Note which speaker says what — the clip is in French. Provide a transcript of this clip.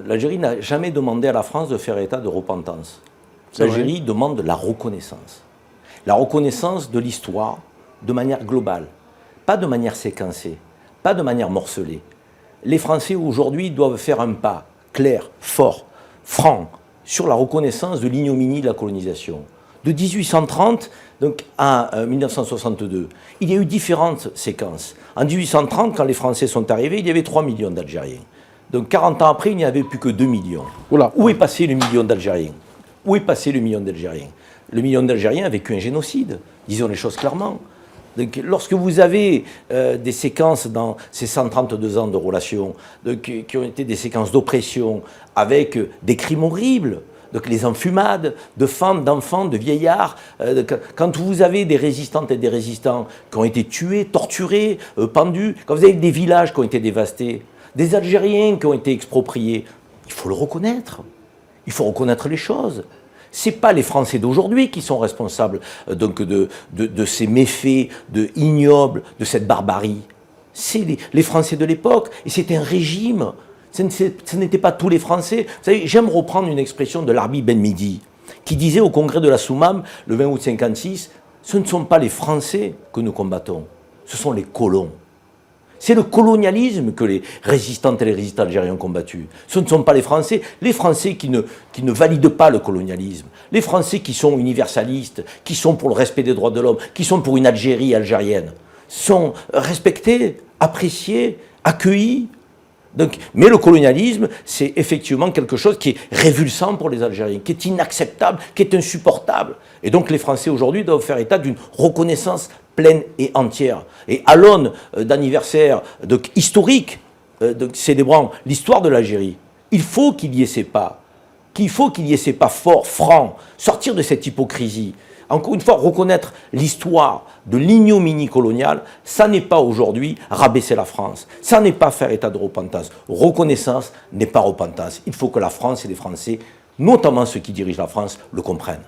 Speaker 1: l'Algérie n'a jamais demandé à la France de faire état de repentance. L'Algérie demande la reconnaissance. La reconnaissance de l'histoire de manière globale, pas de manière séquencée, pas de manière morcelée. Les Français aujourd'hui doivent faire un pas clair, fort, franc, sur la reconnaissance de l'ignominie de la colonisation. De 1830 donc, à 1962, il y a eu différentes séquences. En 1830, quand les Français sont arrivés, il y avait 3 millions d'Algériens. Donc 40 ans après, il n'y avait plus que 2 millions.
Speaker 2: Oula.
Speaker 1: Où est passé le million d'Algériens? Où est passé le million d'Algériens? Le million d'Algériens a vécu un génocide, disons les choses clairement. Donc, lorsque vous avez des séquences dans ces 132 ans de relations, qui ont été des séquences d'oppression, avec des crimes horribles, donc les enfumades de femmes, d'enfants, de vieillards, quand vous avez des résistantes et des résistants qui ont été tués, torturés, pendus, quand vous avez des villages qui ont été dévastés, des Algériens qui ont été expropriés, il faut le reconnaître. Il faut reconnaître les choses. Ce n'est pas les Français d'aujourd'hui qui sont responsables donc de ces méfaits ignobles, de cette barbarie. C'est les Français de l'époque. Et c'était un régime. Ce n'était pas tous les Français. Vous savez, j'aime reprendre une expression de l'Arbi Ben Midi, qui disait au congrès de la Soumam, le 20 août 1956, ce ne sont pas les Français que nous combattons, ce sont les colons. C'est le colonialisme que les résistantes et les résistants algériens ont combattu. Ce ne sont pas les Français qui ne valident pas le colonialisme. Les Français qui sont universalistes, qui sont pour le respect des droits de l'homme, qui sont pour une Algérie algérienne, sont respectés, appréciés, accueillis. Donc, mais le colonialisme, c'est effectivement quelque chose qui est révulsant pour les Algériens, qui est inacceptable, qui est insupportable. Et donc les Français aujourd'hui doivent faire état d'une reconnaissance pleine et entière. Et à l'aune d'anniversaires historiques, célébrant l'histoire de l'Algérie, il faut qu'il y ait ces pas, forts, francs, sortir de cette hypocrisie. Encore une fois, reconnaître l'histoire de l'ignominie coloniale, ça n'est pas aujourd'hui rabaisser la France. Ça n'est pas faire état de repentance. Reconnaissance n'est pas repentance. Il faut que la France et les Français, notamment ceux qui dirigent la France, le comprennent.